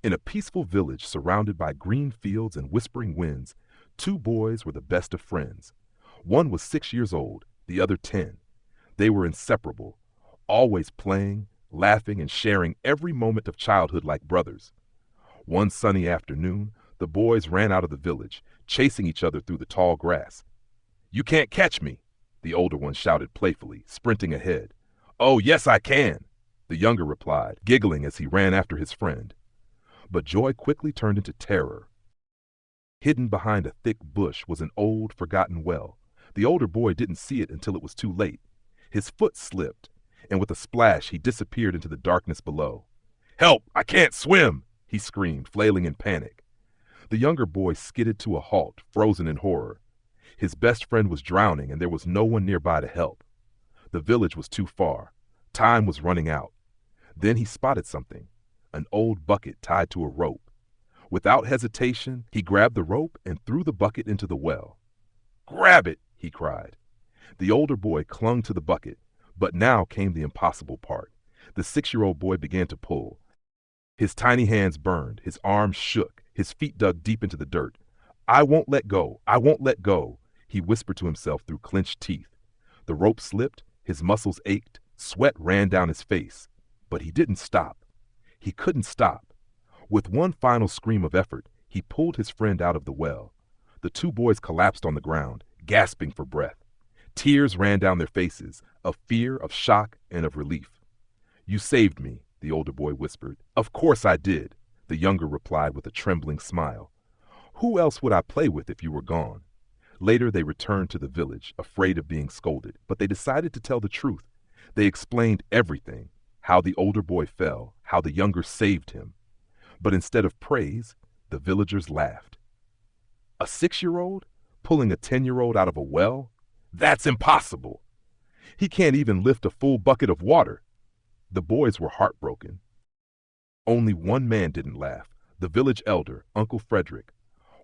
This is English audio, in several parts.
In a peaceful village surrounded by green fields and whispering winds, two boys were the best of friends. One was 6 years old, the other 10. They were inseparable, always playing, laughing, and sharing every moment of childhood like brothers. One sunny afternoon, the boys ran out of the village, chasing each other through the tall grass. "You can't catch me," the older one shouted playfully, sprinting ahead. "Oh, yes, I can," the younger replied, giggling as he ran after his friend. But joy quickly turned into terror. Hidden behind a thick bush was an old, forgotten well. The older boy didn't see it until it was too late. His foot slipped, and with a splash he disappeared into the darkness below. "Help! I can't swim!" he screamed, flailing in panic. The younger boy skidded to a halt, frozen in horror. His best friend was drowning, and there was no one nearby to help. The village was too far. Time was running out. Then he spotted something, an old bucket tied to a rope. Without hesitation, he grabbed the rope and threw the bucket into the well. "Grab it!" he cried. The older boy clung to the bucket, but now came the impossible part. The 6-year-old boy began to pull. His tiny hands burned, his arms shook, his feet dug deep into the dirt. "I won't let go, I won't let go," he whispered to himself through clenched teeth. The rope slipped, his muscles ached, sweat ran down his face. But he didn't stop. He couldn't stop. With one final scream of effort, he pulled his friend out of the well. The two boys collapsed on the ground, gasping for breath. Tears ran down their faces, of fear, of shock, and of relief. "You saved me," the older boy whispered. "Of course I did," the younger replied with a trembling smile. "Who else would I play with if you were gone?" Later they returned to the village, afraid of being scolded, but they decided to tell the truth. They explained everything, how the older boy fell, how the younger saved him. But instead of praise, the villagers laughed. "A 6-year-old pulling a 10-year-old out of a well? That's impossible. He can't even lift a full bucket of water." The boys were heartbroken. Only one man didn't laugh, the village elder, Uncle Frederick.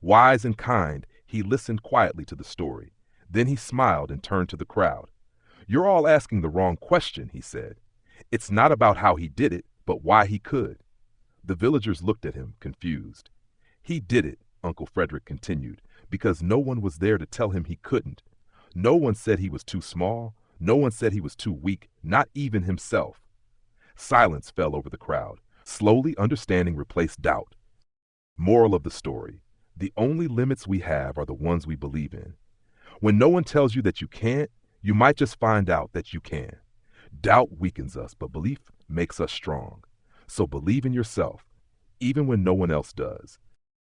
Wise and kind, he listened quietly to the story. Then he smiled and turned to the crowd. "You're all asking the wrong question," he said. "It's not about how he did it, but why he could." The villagers looked at him, confused. "He did it," Uncle Frederick continued, "because no one was there to tell him he couldn't. No one said he was too small. No one said he was too weak, not even himself." Silence fell over the crowd. Slowly, understanding replaced doubt. Moral of the story: the only limits we have are the ones we believe in. When no one tells you that you can't, you might just find out that you can. Doubt weakens us, but belief makes us strong. So believe in yourself, even when no one else does.